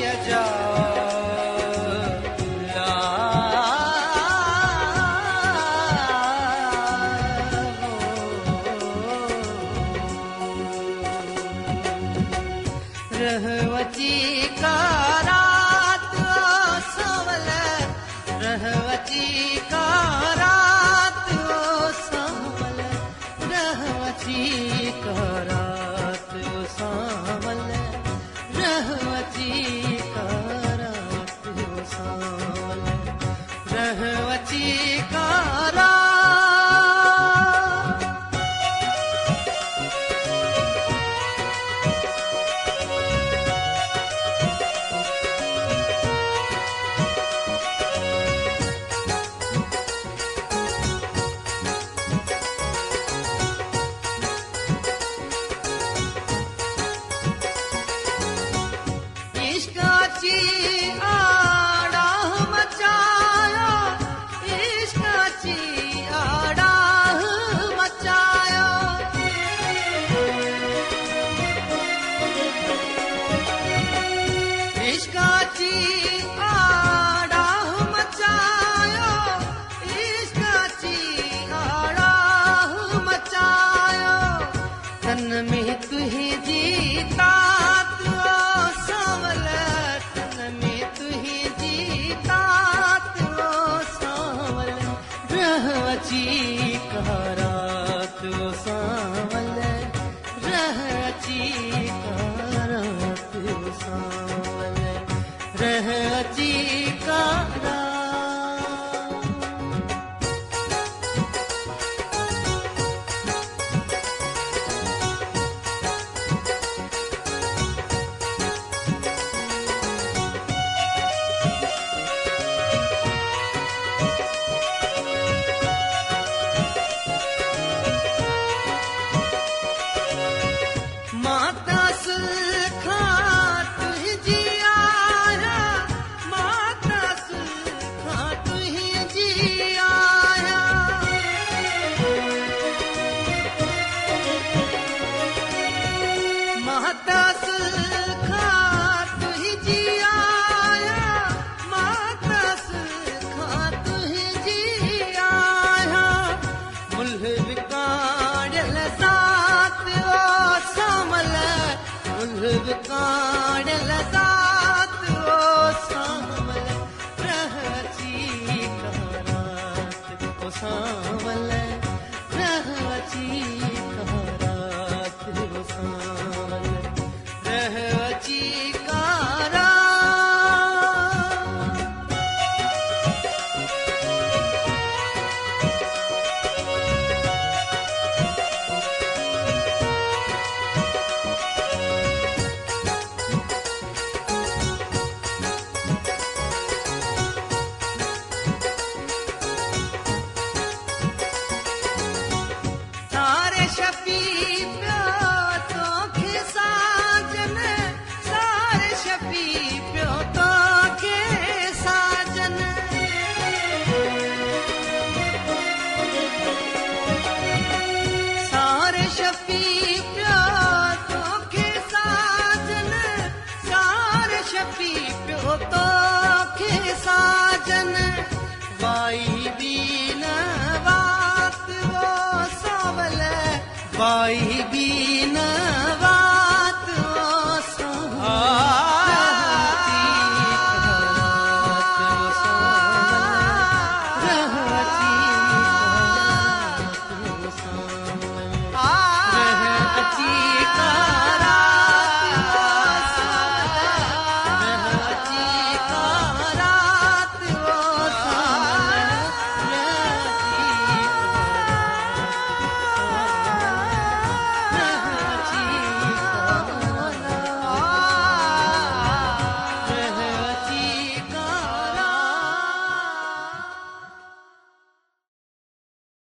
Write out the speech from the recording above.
जा रहवची का रात सवल रहवची का रात सवल रहवची का रात सवल रहवची का रात सवल रहवची का रात इश्काची आडाह मचाया इश्काची आडाह मचाया इश्काची आडाह मचाया इश्काची आडाह मचाया तन में तुही जीता रहवची का रात सावल रहवची का रात सावल रहवची का रात माता सुखा तुही जी आया माता सुखा तुही जी आया माता सुखा तुही जी आया माता सुखा तुही जी आया मुल्ह विकाड़ल साथ काड़ल साथ ओ सावल रहवची का रात ओ सावल